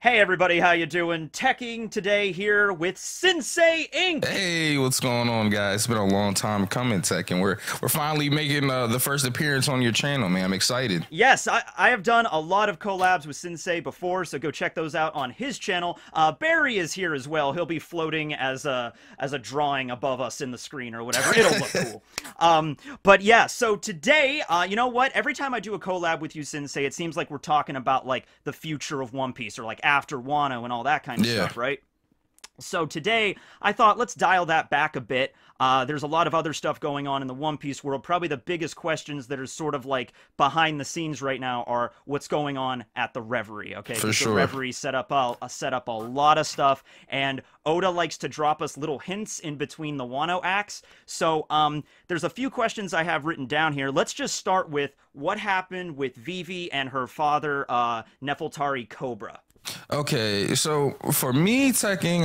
Hey everybody, how you doing? Teching today here with Synsei Inc. Hey, what's going on, guys? It's been a long time coming, Tech, and we're finally making the first appearance on your channel, man. I'm excited. Yes, I have done a lot of collabs with Synsei before, so go check those out on his channel. Barry is here as well. He'll be floating as a drawing above us in the screen or whatever. It'll look cool. But yeah, so today, you know what? Every time I do a collab with you, Synsei, it seems like we're talking about like the future of One Piece or like after Wano and all that kind of stuff, right? So today, I thought, let's dial that back a bit. There's a lot of other stuff going on in the One Piece world. Probably the biggest questions that are sort of like behind the scenes right now are what's going on at the Reverie, okay? For sure. The Reverie set up a lot of stuff, and Oda likes to drop us little hints in between the Wano acts. So there's a few questions I have written down here. Let's just start with what happened with Vivi and her father, Nefeltari Cobra. Okay, so for me, Teching,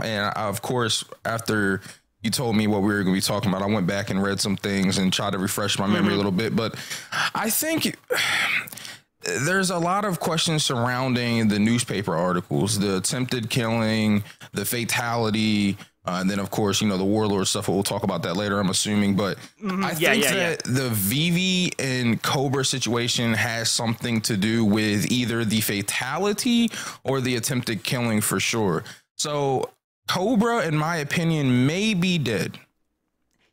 and of course, after you told me what we were going to be talking about, I went back and read some things and tried to refresh my memory a little bit. But I think there's a lot of questions surrounding the newspaper articles, the attempted killing, the fatality, and then, of course, you know, the warlord stuff. We'll talk about that later, I'm assuming. But I think that the Vivi and Cobra situation has something to do with either the fatality or the attempted killing for sure. So Cobra, in my opinion, may be dead.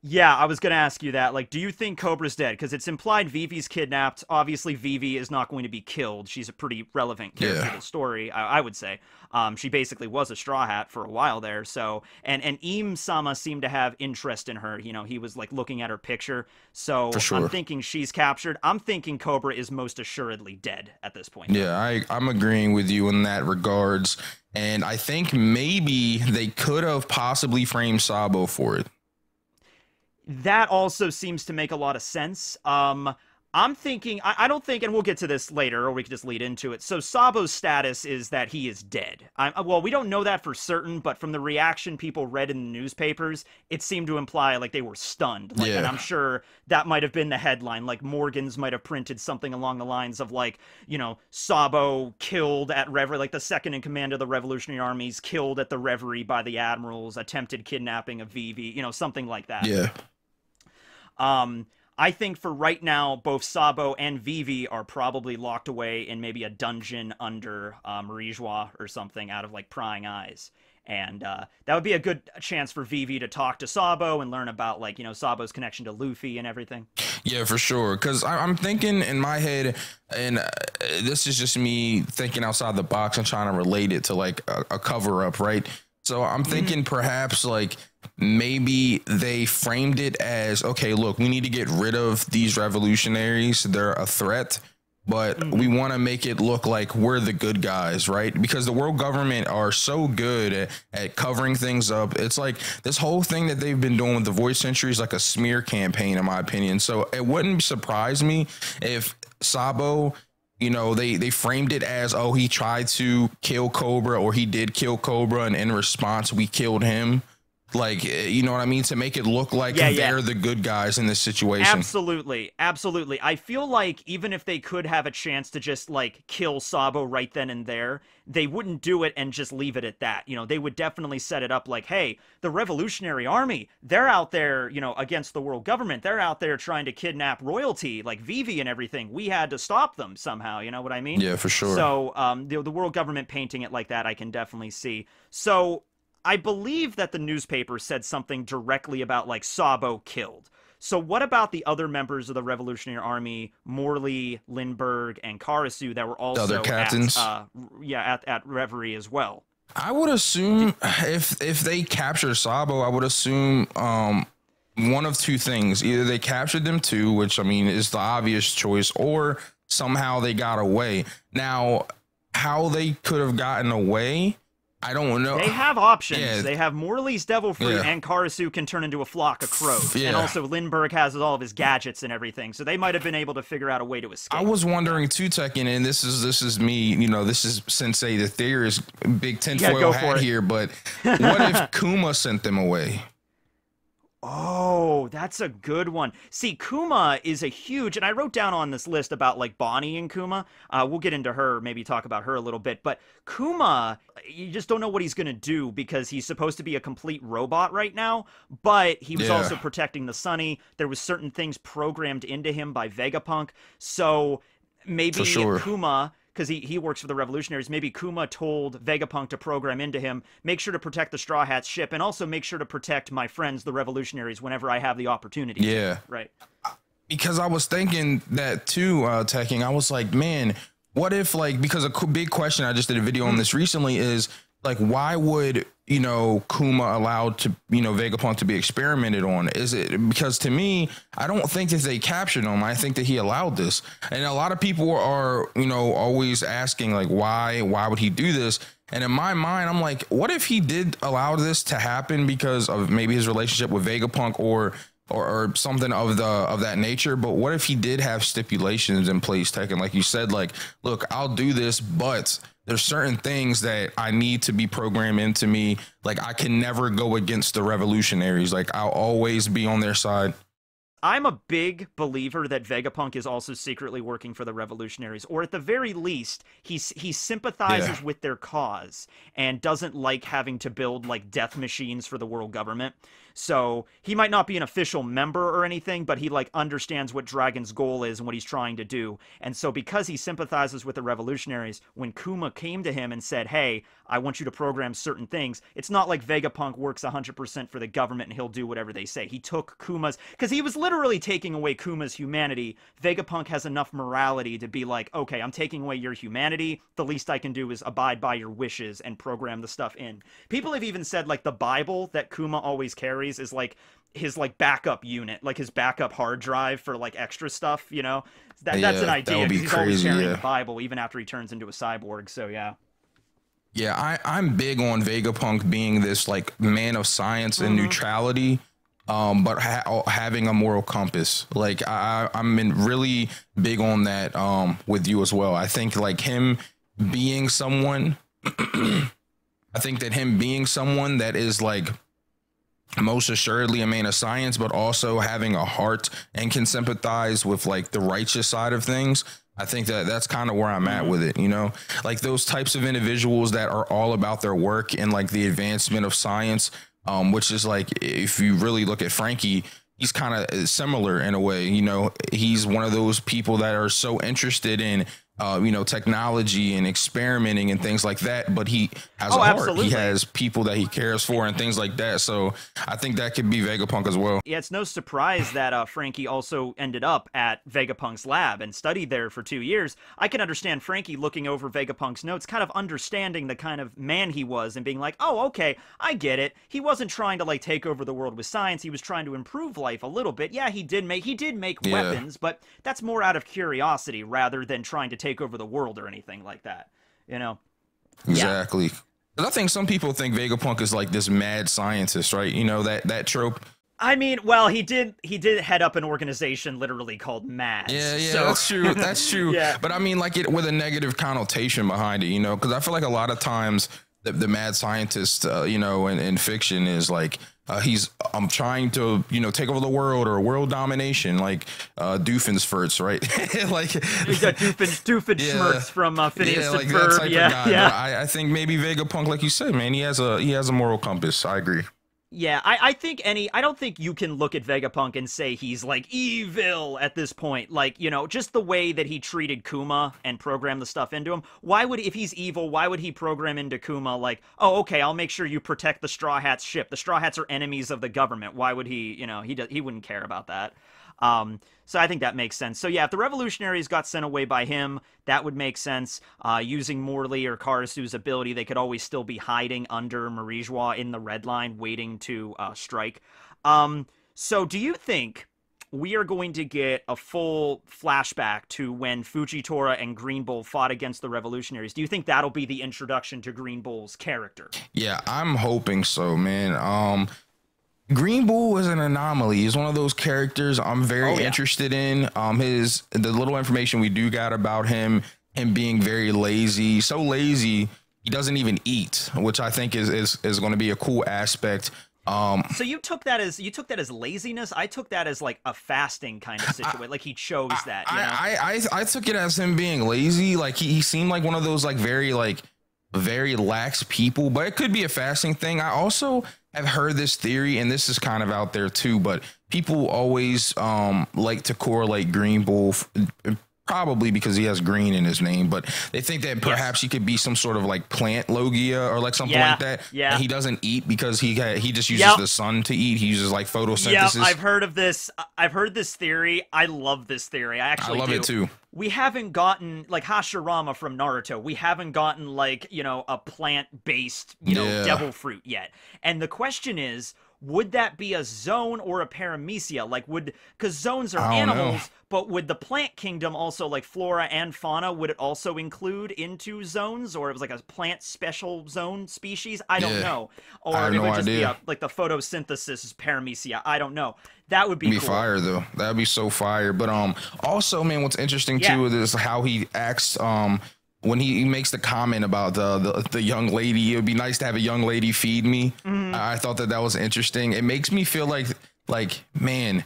Yeah, I was going to ask you that. Like, do you think Cobra's dead? Because it's implied Vivi's kidnapped. Obviously, Vivi is not going to be killed. She's a pretty relevant character to the story, I would say. She basically was a Straw Hat for a while there. So, and Im-sama seemed to have interest in her. You know, he was, like, looking at her picture. So, For sure. I'm thinking she's captured. I'm thinking Cobra is most assuredly dead at this point. Yeah, I'm agreeing with you in that regards. And I think maybe they could have possibly framed Sabo for it. That also seems to make a lot of sense. I'm thinking, I don't think, and we'll get to this later, or we could just lead into it. So Sabo's status is that he is dead. Well, we don't know that for certain, but from the reaction people read in the newspapers, it seemed to imply like they were stunned. Like, and I'm sure that might have been the headline. Like Morgan's might have printed something along the lines of like, you know, Sabo killed at Reverie, like the second in command of the Revolutionary Armies killed at the Reverie by the admirals, attempted kidnapping of Vivi, you know, something like that. Yeah. I think for right now, both Sabo and Vivi are probably locked away in maybe a dungeon under Marijois or something out of, like, prying eyes. And that would be a good chance for Vivi to talk to Sabo and learn about, like, you know, Sabo's connection to Luffy and everything. Yeah, for sure. Because I'm thinking in my head, and this is just me thinking outside the box and trying to relate it to, like, a cover-up, right? So I'm thinking perhaps like maybe they framed it as, okay, look, we need to get rid of these revolutionaries. They're a threat, but we want to make it look like we're the good guys, right? Because the world government are so good at covering things up. It's like this whole thing that they've been doing with the Void Century is like a smear campaign, in my opinion. So it wouldn't surprise me if Sabo, you know, they framed it as, oh, he tried to kill Cobra or he did kill Cobra, and in response we killed him. Like, you know what I mean? To make it look like they're the good guys in this situation. Absolutely. Absolutely. I feel like even if they could have a chance to just, like, kill Sabo right then and there, they wouldn't do it and just leave it at that. You know, they would definitely set it up like, hey, the Revolutionary Army, they're out there, you know, against the world government. They're out there trying to kidnap royalty, like Vivi and everything. We had to stop them somehow. You know what I mean? Yeah, for sure. So the world government painting it like that, I can definitely see. So I believe that the newspaper said something directly about, like, Sabo killed. So what about the other members of the Revolutionary Army, Morley, Lindbergh, and Karasu, that were also other captains? at Reverie as well? I would assume if they capture Sabo, I would assume one of two things. Either they captured them too, which, I mean, is the obvious choice, or somehow they got away. Now, how they could have gotten away, I don't know. They have options. Yeah. They have Morley's Devil Fruit, and Karasu can turn into a flock of crows. And also Lindbergh has all of his gadgets and everything, so they might have been able to figure out a way to escape. I was wondering too, Tekken, and this is me, you know, this is Synsei the theorist, big tinfoil hat here, but what if Kuma sent them away? Oh, that's a good one. See, Kuma is a huge, and I wrote down on this list about like Bonnie and Kuma. We'll get into her, maybe talk about her a little bit. But Kuma, you just don't know what he's going to do because he's supposed to be a complete robot right now. But he was also protecting the Sunny. There was certain things programmed into him by Vegapunk. So maybe Kuma, because he works for the Revolutionaries, maybe Kuma told Vegapunk to program into him, make sure to protect the Straw Hats ship, and also make sure to protect my friends, the Revolutionaries, whenever I have the opportunity. Yeah. Right. Because I was thinking that too, Tekking. I was like, man, what if, like, because a big question, I just did a video on this recently, is like, why would, you know, Kuma allowed to, you know, Vegapunk to be experimented on? Is it because, to me, I don't think that they captured him. I think that he allowed this. And a lot of people are, you know, always asking, like, why would he do this? And in my mind, I'm like, what if he did allow this to happen because of maybe his relationship with Vegapunk or something of that nature? But what if he did have stipulations in place, Tekken? Like you said, like, look, I'll do this, but there's certain things that I need to be programmed into me. Like, I can never go against the Revolutionaries. Like, I'll always be on their side. I'm a big believer that Vegapunk is also secretly working for the Revolutionaries, or at the very least, he sympathizes with their cause and doesn't like having to build like death machines for the world government. So he might not be an official member or anything, but he like understands what Dragon's goal is and what he's trying to do. And so because he sympathizes with the Revolutionaries, when Kuma came to him and said, hey, I want you to program certain things, it's not like Vegapunk works 100% for the government and he'll do whatever they say. He took Kuma's, because he was literally taking away Kuma's humanity. Vegapunk has enough morality to be like, okay, I'm taking away your humanity. The least I can do is abide by your wishes and program the stuff in. People have even said like the Bible that Kuma always carries is like his like backup unit, like his backup hard drive for like extra stuff, you know? That's an idea. That would be he's crazy, always carrying the Bible even after he turns into a cyborg. So yeah. Yeah, I'm big on Vegapunk being this like man of science and neutrality, but having a moral compass. Like I'm really big on that with you as well. I think like him being someone, I think that him being someone that is like most assuredly a man of science, but also having a heart and can sympathize with like the righteous side of things. I think that that's kind of where I'm at with it, you know, like those types of individuals that are all about their work and like the advancement of science, which is like, if you really look at Frankie, he's kind of similar in a way. You know, he's one of those people that are so interested in you know, technology and experimenting and things like that, but he has a heart. Absolutely. He has people that he cares for and things like that. So I think that could be Vegapunk as well. Yeah, it's no surprise that Frankie also ended up at Vegapunk's lab and studied there for 2 years. I can understand Frankie looking over Vegapunk's notes, kind of understanding the kind of man he was and being like, oh, okay, I get it. He wasn't trying to like take over the world with science. He was trying to improve life a little bit. Yeah, he did make weapons, but that's more out of curiosity rather than trying to take over the world or anything like that, you know? Exactly. Yeah. I think some people think Vegapunk is like this mad scientist, right? You know, that trope. I mean, well, he did head up an organization literally called MAD. Yeah, so. That's true. That's true. Yeah. But I mean, like it with a negative connotation behind it, you know, because I feel like a lot of times the mad scientist, you know, in fiction is like, I'm trying to, you know, take over the world or world domination, like Doofenshmirtz, right? Like you got Doofenshmirtz from Phineas and like Ferb. That type of guy. I think maybe Vegapunk, like you said, man, he has a moral compass. I agree. Yeah, I don't think you can look at Vegapunk and say he's like evil at this point. Like, you know, just the way that he treated Kuma and programmed the stuff into him. If he's evil, why would he program into Kuma like, oh, okay, I'll make sure you protect the Straw Hats ship. The Straw Hats are enemies of the government. Why would he, you know, he wouldn't care about that. So I think that makes sense. So yeah, if the Revolutionaries got sent away by him, that would make sense. Using Morley or Karasu's ability, they could always still be hiding under Marijois in the Red Line, waiting to strike. So do you think we are going to get a full flashback to when Fujitora and Green Bull fought against the Revolutionaries? Do you think that'll be the introduction to Green Bull's character? Yeah, I'm hoping so, man. Green Bull is an anomaly. He's one of those characters I'm very interested in. The little information we do got about him being very lazy, so lazy he doesn't even eat, which I think is going to be a cool aspect So you took that as laziness. I took that as like a fasting kind of situation. Like he chose that. You know? I took it as him being lazy. Like he seemed like one of those like very lax people, but it could be a fasting thing. I also have heard this theory, and this is kind of out there too, but people always like to correlate Green Bull, probably because he has green in his name, but they think that perhaps he could be some sort of like plant logia or like something like that. Yeah. And he doesn't eat because he just uses the sun to eat. He uses like photosynthesis. Yeah, I've heard of this. I've heard this theory. I love this theory. I love it too. We haven't gotten like Hashirama from Naruto. We haven't gotten like, you know, a plant-based, you know, devil fruit yet. And the question is, would that be a zone or a paramecia? Like because zones are animals, but would the plant kingdom also, like flora and fauna, would it also include into zones? Or it was like a plant special zone species? I don't know. Or I have it would just idea. be like the photosynthesis is paramecia. I don't know. That would be cool. Fire though. That'd be so fire. But also, man, what's interesting too is how he acts when he makes the comment about the young lady. It would be nice to have a young lady feed me. I thought that was interesting. It makes me feel like man,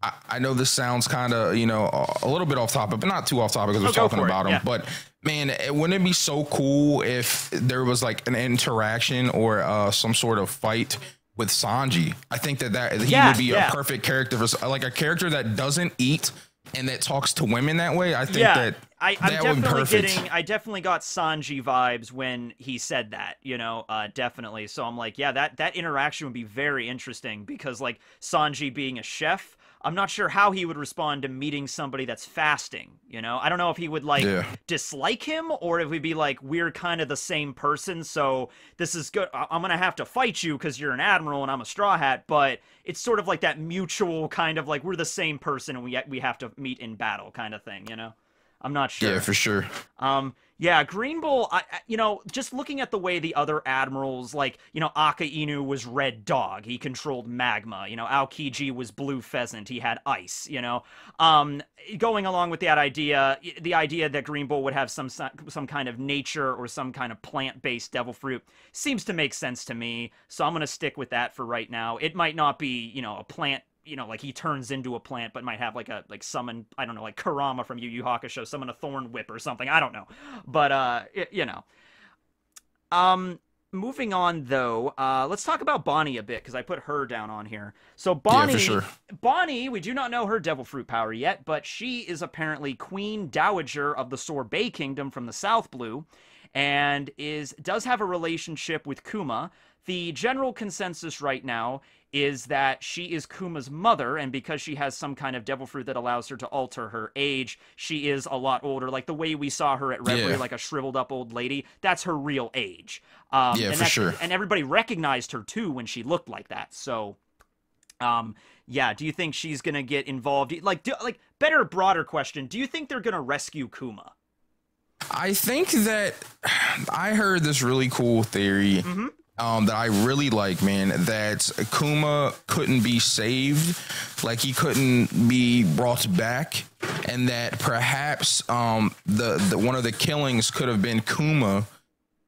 I know this sounds kind of, you know, a little bit off topic, but not too off topic because we're talking about him. But man, wouldn't it be so cool if there was like an interaction or some sort of fight with Sanji? I think that he would be a perfect character for like a character that doesn't eat and that talks to women that way. I think that I'm definitely I definitely got Sanji vibes when he said that, you know, definitely. So I'm like, yeah, that interaction would be very interesting because like Sanji being a chef, I'm not sure how he would respond to meeting somebody that's fasting, you know? I don't know if he would like dislike him or if we'd be like, we're kind of the same person, so this is good. I'm going to have to fight you because you're an admiral and I'm a straw hat, but it's sort of like that mutual kind of like we're the same person and we have to meet in battle kind of thing, you know? I'm not sure. Yeah, for sure. Yeah, Green Bull, you know, just looking at the way the other admirals, like, you know, Aka Inu was Red Dog. He controlled magma. You know, Aokiji was Blue Pheasant. He had ice, you know. Going along with that idea, the idea that Green Bull would have some kind of nature or some kind of plant-based devil fruit seems to make sense to me. So I'm going to stick with that for right now. It might not be, you know, a plant, you know, like he turns into a plant, but might have like summon, I don't know, like Kurama from Yu Yu Hakusho, summon a thorn whip or something. I don't know. But, you know. Moving on, though, let's talk about Bonnie a bit, because I put her down on here. So Bonnie, for sure. Bonnie, we do not know her devil fruit power yet, but she is apparently Queen Dowager of the Sorbet Kingdom from the South Blue, and does have a relationship with Kuma. The general consensus right now is that she is Kuma's mother, and because she has some kind of devil fruit that allows her to alter her age, she is a lot older. Like the way we saw her at Reverie, like a shriveled up old lady, that's her real age. For sure. And everybody recognized her too when she looked like that. So, yeah, do you think she's gonna get involved? Like, better, broader question, do you think they're gonna rescue Kuma? I think that I heard this really cool theory that I really like, man, that Kuma couldn't be saved, like he couldn't be brought back, and that perhaps the one of the killings could have been Kuma,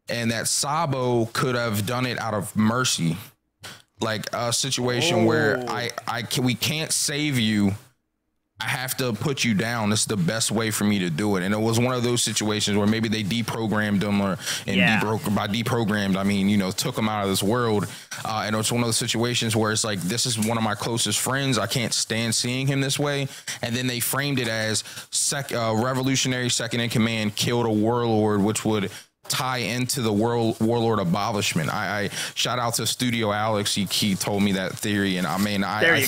and that Sabo could have done it out of mercy, like a situation where we can't save you. I have to put you down. This is the best way for me to do it. And it was one of those situations where maybe they deprogrammed him, by deprogrammed, I mean, you know, took him out of this world. And it's one of those situations where it's like, this is one of my closest friends. I can't stand seeing him this way. And then they framed it as revolutionary second in command killed a warlord, which would tie into the warlord abolishment. I shout out to Studio Alex. He told me that theory, and I mean, I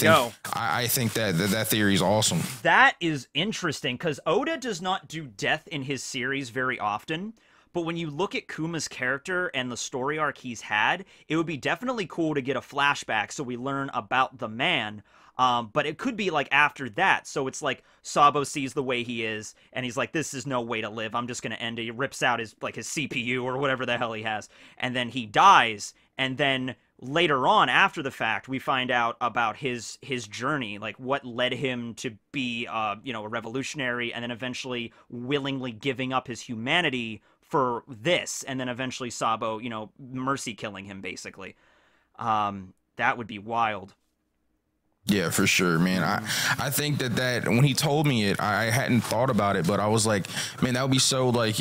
think that theory is awesome. That is interesting because Oda does not do death in his series very often. But when you look at Kuma's character and the story arc he's had, it would be definitely cool to get a flashback so we learn about the man. But it could be like after that. So it's like Sabo sees the way he is and he's like, this is no way to live. I'm just going to end it. He rips out his CPU or whatever the hell he has. And then he dies. And then later on, after the fact, we find out about his journey, like what led him to be, you know, a revolutionary and then eventually willingly giving up his humanity for this. And then eventually Sabo, you know, mercy killing him basically. That would be wild. Yeah, for sure, man. I think that when he told me it, I hadn't thought about it, but I was like, man, that would be so like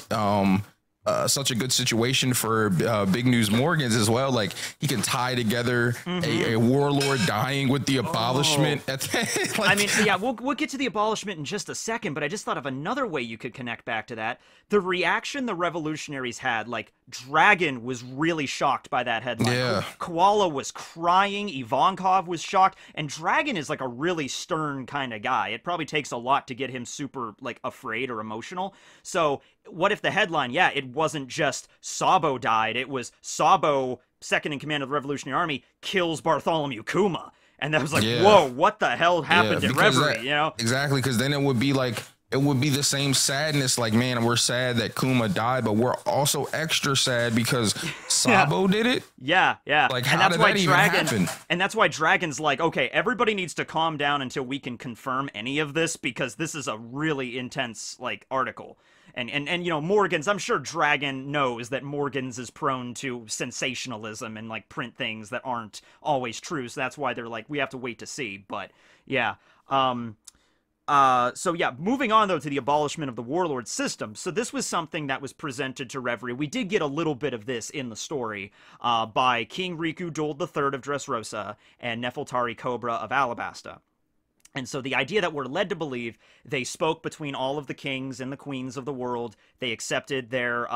such a good situation for Big News Morgans as well. Like he can tie together a warlord dying with the abolishment. At the, like, I mean, yeah, we'll get to the abolishment in just a second, but I just thought of another way you could connect back to that. The reaction the revolutionaries had, like Dragon was really shocked by that headline. Yeah. Koala was crying, Ivankov was shocked, and Dragon is like a really stern kind of guy. It probably takes a lot to get him super like afraid or emotional. So what if the headline, yeah, it wasn't just Sabo died, it was Sabo, second in command of the Revolutionary Army, kills Bartholomew Kuma. And that was like, whoa, what the hell happened at Reverie, you know? Exactly, because then it would be like, it would be the same sadness, like, man, we're sad that Kuma died, but we're also extra sad because Sabo did it. Yeah. Like, how did that even happen? And that's why Dragon's like, okay, everybody needs to calm down until we can confirm any of this, because this is a really intense, like, article. And you know, Morgans, I'm sure Dragon knows that Morgans is prone to sensationalism and, like, print things that aren't always true, so that's why they're like, we have to wait to see. But, yeah. So yeah, moving on though to the abolishment of the warlord system. So this was something that was presented to Reverie. We did get a little bit of this in the story by King Riku Dold III of Dressrosa and Nefeltari Cobra of Alabasta. And so the idea that we're led to believe, they spoke between all of the kings and the queens of the world. They accepted their,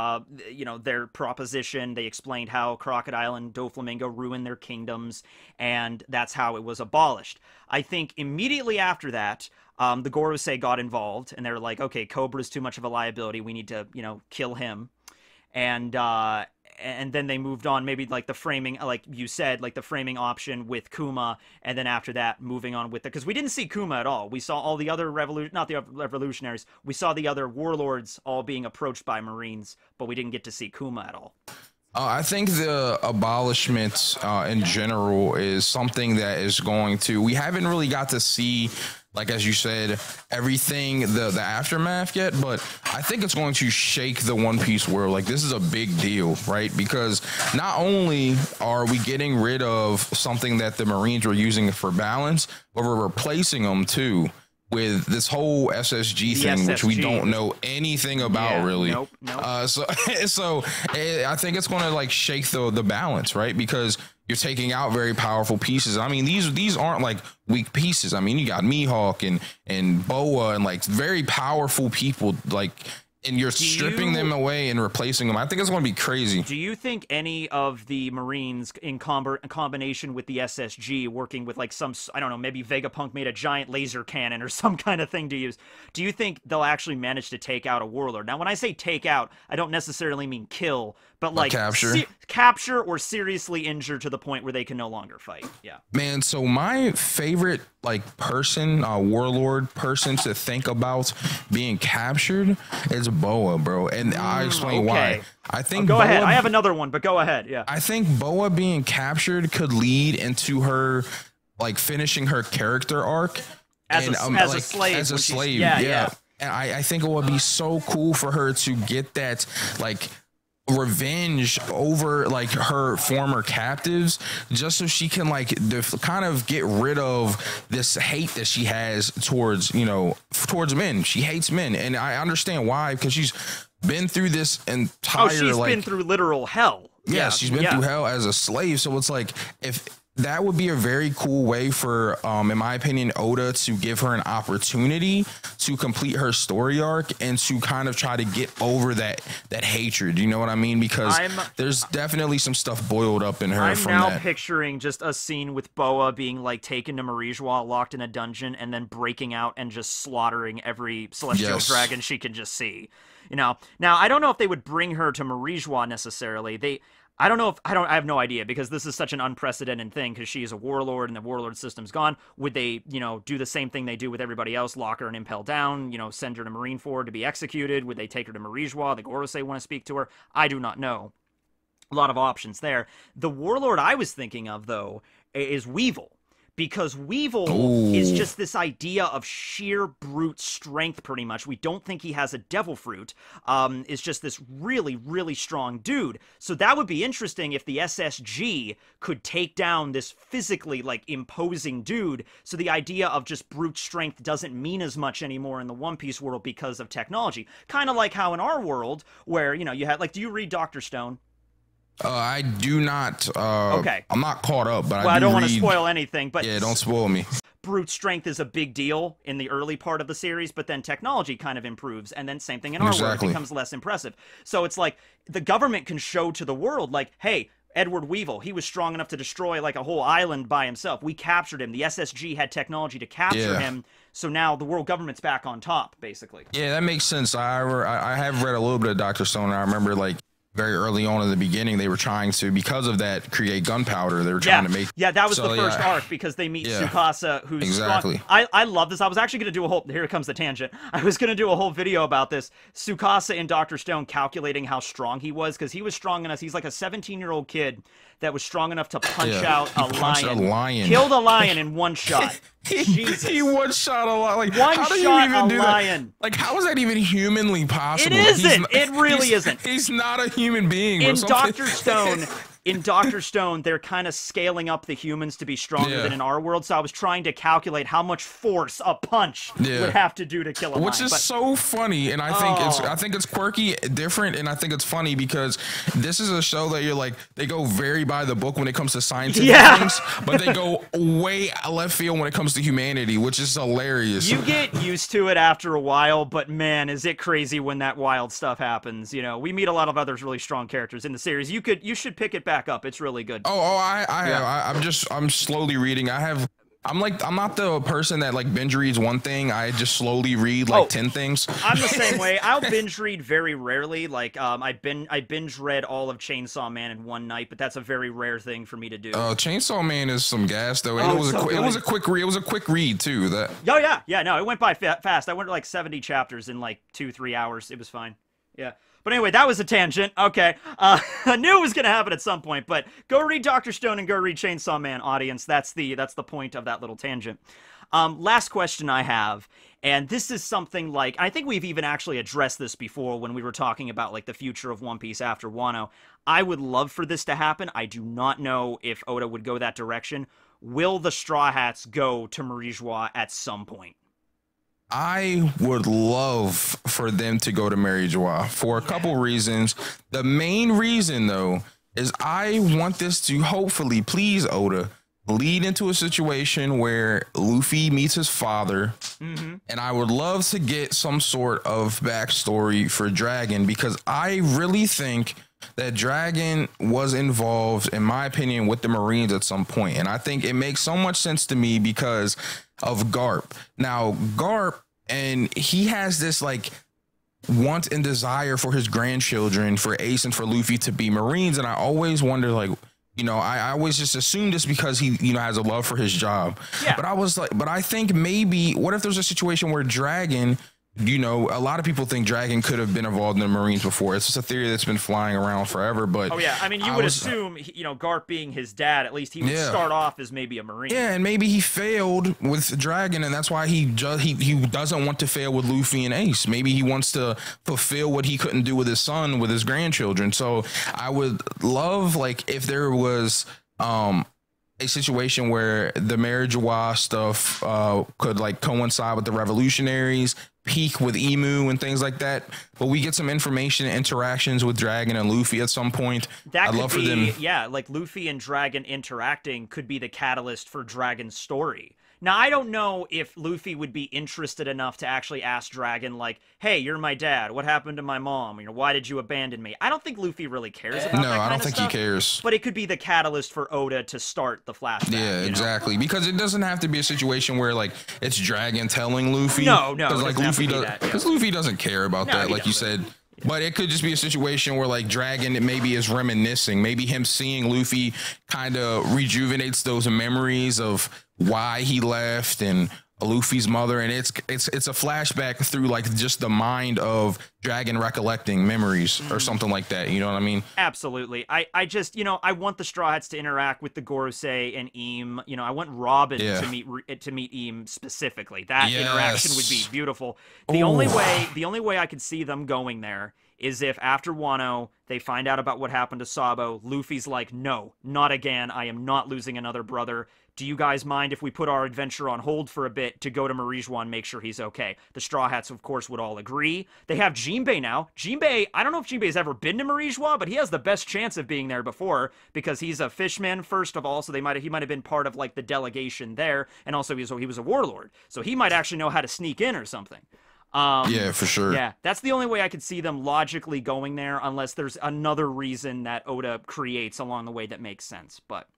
their proposition. They explained how Crocodile and Doflamingo ruined their kingdoms, and that's how it was abolished. I think immediately after that, the Gorosei got involved, and they're like, okay, Cobra's too much of a liability. We need to, kill him. And then they moved on, maybe like the framing, like you said, like the framing option with Kuma, and then after that, moving on with it. Because we didn't see Kuma at all. We saw all the other not the revolutionaries, we saw the other warlords all being approached by Marines, but we didn't get to see Kuma at all. I think the abolishment in general is something that is going to, we haven't really got to see, like, as you said, everything, the aftermath yet, but I think it's going to shake the One Piece world. Like, this is a big deal, right? Because not only are we getting rid of something that the Marines were using for balance, but we're replacing them too with this whole SSG thing, which we don't know anything about, really. Nope. So I think it's going to like shake the balance, right? Because you're taking out very powerful pieces. I mean, these aren't like weak pieces. I mean, you got Mihawk and Boa and like very powerful people, like, and you're stripping them away and replacing them. I think it's going to be crazy. Do you think any of the Marines in combination with the SSG working with like some, I don't know, maybe Vegapunk made a giant laser cannon or some kind of thing to use. Do you think they'll actually manage to take out a warlord? Now, when I say take out, I don't necessarily mean kill, but like capture or seriously injure to the point where they can no longer fight. Yeah. Man, so my favorite like person, warlord person to think about being captured is Boa, bro. And I'll explain why. I think go ahead. I have another one, but go ahead. Yeah. I think Boa being captured could lead into her like finishing her character arc as a slave. As a slave. Yeah. And I think it would be so cool for her to get that like revenge over like her former captives, just so she can like kind of get rid of this hate that she has towards men. She hates men, and I understand why, because she's been through this entire she's been through literal hell. Yeah, she's been through hell as a slave. So it's like, if that would be a very cool way for, in my opinion, Oda to give her an opportunity to complete her story arc and to kind of try to get over that hatred. You know what I mean? Because there's definitely some stuff boiled up in her. I'm now picturing just a scene with Boa being like taken to Marijua, locked in a dungeon, and then breaking out and just slaughtering every celestial dragon she can just see. Now I don't know if they would bring her to Marijua necessarily. I have no idea, because this is such an unprecedented thing, because she is a warlord and the warlord system's gone. Would they, do the same thing they do with everybody else, lock her and impel down, send her to Marineford to be executed? Would they take her to Marijua? The Gorosei want to speak to her? I do not know. A lot of options there. The warlord I was thinking of, though, is Weevil, because Weevil is just this idea of sheer brute strength, pretty much. We don't think he has a devil fruit. Is just this really, really strong dude. So that would be interesting if the SSG could take down this physically, like, imposing dude. So the idea of just brute strength doesn't mean as much anymore in the One Piece world because of technology. Kind of like how in our world, where, you know, you had, like, do you read Dr. Stone? I do not. Okay. I'm not caught up, but I don't want to spoil anything. But yeah, don't spoil me. Brute strength is a big deal in the early part of the series, but then technology kind of improves, and then same thing in our world, it becomes less impressive. So it's like the government can show to the world, like, hey, Edward Weevil, he was strong enough to destroy like a whole island by himself. We captured him. The SSG had technology to capture him. So now the world government's back on top, basically. Yeah, that makes sense. I have read a little bit of Dr. Stone, and I remember, like, very early on in the beginning, they were trying to, because of that, create gunpowder. They were trying to make... Yeah, that was the first arc, because they meet Tsukasa, who's strong. I love this. I was actually going to do a whole... Here comes the tangent. I was going to do a whole video about this. Tsukasa in Dr. Stone calculating how strong he was, because he was strong enough. He's like a 17-year-old kid that was strong enough to punch out a lion. Killed a lion in one shot. He one shot a lion. Like, one how do shot you even do lion. That? Like, how is that even humanly possible? It isn't. It really isn't. He's not a human being. In Dr. Stone... In Dr. Stone, they're kind of scaling up the humans to be stronger than in our world, so I was trying to calculate how much force a punch would have to do to kill a lion. Which is so funny, and I think it's quirky, different, and I think it's funny because this is a show that you're like, they go very by the book when it comes to scientific things, but they go way left field when it comes to humanity, which is hilarious. You get used to it after a while, but man, is it crazy when that wild stuff happens. You know, we meet a lot of other really strong characters in the series. You should pick it back up. It's really good. I'm slowly reading. I'm not the person that like binge reads one thing. I just slowly read like 10 things. I'm the same way. I'll binge read very rarely. Like I binge read all of Chainsaw Man in one night, but that's a very rare thing for me to do. Chainsaw Man is some gas though. It was a quick read too. No, it went by fast. I went to like 70 chapters in like 2-3 hours. It was fine. Yeah. But anyway, that was a tangent. Okay. I knew it was going to happen at some point, but go read Dr. Stone and go read Chainsaw Man, audience. That's the point of that little tangent. Last question I have, and this is something like, I think we've even actually addressed this before when we were talking about like the future of One Piece after Wano. I would love for this to happen. I do not know if Oda would go that direction. Will the Straw Hats go to Marijois at some point? I would love for them to go to Marijois for a couple reasons. The main reason, though, is I want this to hopefully, please, Oda, lead into a situation where Luffy meets his father. And I would love to get some sort of backstory for Dragon, because I really think that Dragon was involved, in my opinion, with the Marines at some point. And I think it makes so much sense to me because of Garp. Now, Garp, and he has this like want and desire for his grandchildren, for Ace and for Luffy to be Marines. And I always wonder, like, you know, I always just assumed this because he, you know, has a love for his job. But I was like, but I think maybe, what if there's a situation where Dragon, you know, a lot of people think Dragon could have been involved in the Marines before. It's just a theory that's been flying around forever. But I mean, you would assume, you know, Garp being his dad, at least he would start off as maybe a Marine. Yeah, and maybe he failed with Dragon, and that's why he doesn't want to fail with Luffy and Ace. Maybe he wants to fulfill what he couldn't do with his son, with his grandchildren. So I would love, like, if there was a situation where the Marijois stuff could like coincide with the revolutionaries, peak with Emu and things like that, but we get some information and interactions with Dragon and Luffy at some point. That could be, like Luffy and Dragon interacting could be the catalyst for Dragon's story. Now, I don't know if Luffy would be interested enough to actually ask Dragon, like, hey, you're my dad. What happened to my mom? You know, why did you abandon me? I don't think Luffy really cares about that kind of stuff. No, I don't think he cares. But it could be the catalyst for Oda to start the flashback. Yeah, exactly. Because it doesn't have to be a situation where, like, it's Dragon telling Luffy. No. Because, like, Luffy doesn't care about that, like you said. But it could just be a situation where, like, Dragon maybe is reminiscing. Maybe him seeing Luffy kind of rejuvenates those memories of why he left and Luffy's mother, and it's a flashback through like just the mind of Dragon recollecting memories or something like that. You know what I mean? Absolutely. I just, I want the Straw Hats to interact with the Gorosei and Eam. I want Robin to meet Eam specifically. That interaction would be beautiful. The only way I could see them going there is if after Wano they find out about what happened to Sabo, Luffy's like, no, not again. I am not losing another brother. Do you guys mind if we put our adventure on hold for a bit to go to Marijuana and make sure he's okay? The Straw Hats, of course, would all agree. They have Jinbei now. Jinbei, I don't know if Jinbei's ever been to Marijuana, but he has the best chance of being there before because he's a fishman, first of all, so he might have been part of, like, the delegation there, and also he was a warlord, so he might actually know how to sneak in or something. Yeah, for sure. Yeah, that's the only way I could see them logically going there, unless there's another reason that Oda creates along the way that makes sense, but...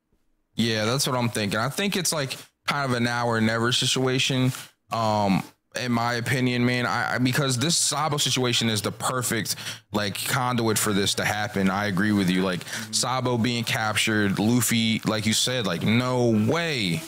Yeah, that's what I'm thinking. I think it's like kind of a now or never situation. In my opinion, man, because this Sabo situation is the perfect like conduit for this to happen. I agree with you. Like Sabo being captured, Luffy, like you said, like no way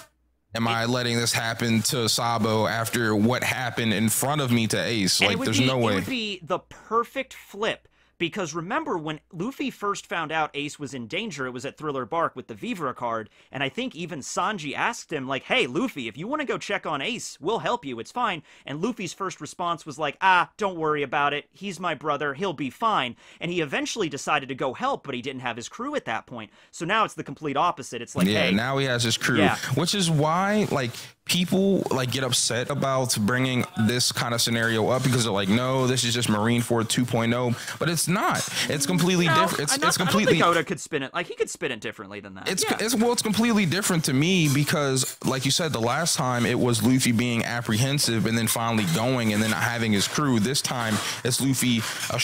am I letting this happen to Sabo after what happened in front of me to Ace. Like there's no way. It would be the perfect flip. Because remember, when Luffy first found out Ace was in danger, it was at Thriller Bark with the Vivre card, and I think even Sanji asked him, like, hey, Luffy, if you want to go check on Ace, we'll help you, it's fine. And Luffy's first response was like, don't worry about it, he's my brother, he'll be fine. And he eventually decided to go help, but he didn't have his crew at that point. So now it's the complete opposite. It's like, hey... now he has his crew, which is why, like... people like get upset about bringing this kind of scenario up because they're like, no, this is just Marineford 2.0, but it's not. It's completely different. It's completely. I don't think Oda could spin it. Like he could spin it differently than that. It's completely different to me because, like you said, the last time it was Luffy being apprehensive and then finally going and then having his crew. This time it's Luffy, a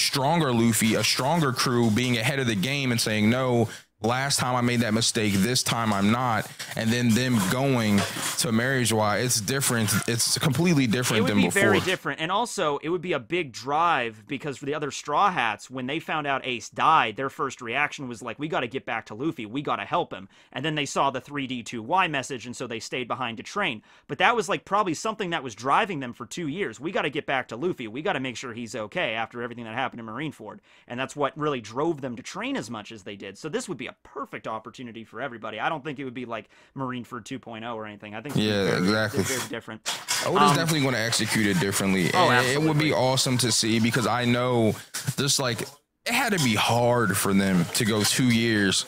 stronger crew, being ahead of the game and saying no. Last time I made that mistake, this time I'm not, and then them going to marriage it's different. It's completely different than before. It would be very different, and also it would be a big drive because for the other Straw Hats, when they found out Ace died, their first reaction was like, we got to get back to Luffy, we got to help him, and then they saw the 3D2Y message, and so they stayed behind to train. But that was like probably something that was driving them for 2 years. We got to get back to Luffy, we got to make sure he's okay after everything that happened in Marineford, and that's what really drove them to train as much as they did. So this would be a perfect opportunity for everybody. I don't think it would be like Marineford 2.0 or anything. I think exactly. Very different. Oda's definitely going to execute it differently. It would be awesome to see because I know just like it had to be hard for them to go 2 years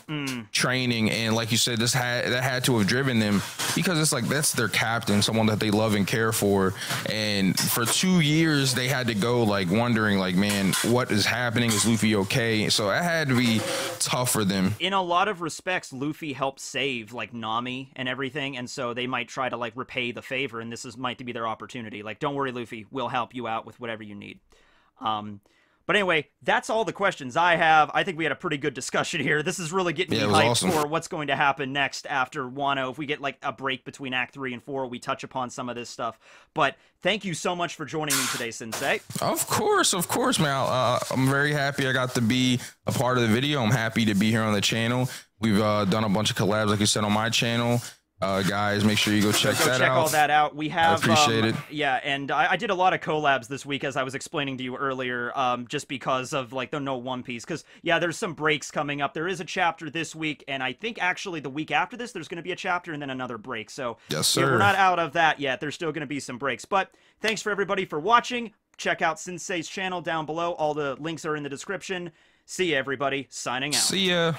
training, and like you said, that had to have driven them because it's like that's their captain, someone that they love and care for, and for 2 years they had to go like wondering like, man, what is happening? Is Luffy okay? So it had to be tough for them. In a lot of respects, Luffy helped save like Nami and everything, and so they might try to like repay the favor, and this might be their opportunity. Like, don't worry, Luffy, we'll help you out with whatever you need. But anyway, that's all the questions I have. I think we had a pretty good discussion here. This is really getting me hyped for what's going to happen next after Wano. If we get like a break between Act 3 and 4, we touch upon some of this stuff. But thank you so much for joining me today, Synsei. Of course, man. I'm very happy I got to be a part of the video. I'm happy to be here on the channel. We've done a bunch of collabs, like you said, on my channel. Guys, make sure you go check that out. Check all that out. We have, I appreciate it. Yeah, and I did a lot of collabs this week, as I was explaining to you earlier, just because of like the no One Piece. Because yeah, there's some breaks coming up. There is a chapter this week, and I think actually the week after this, there's going to be a chapter and then another break. So yes, sir. Yeah, we're not out of that yet. There's still going to be some breaks. But thanks for everybody for watching. Check out Synsei's channel down below. All the links are in the description. See ya, everybody. Signing out. See ya.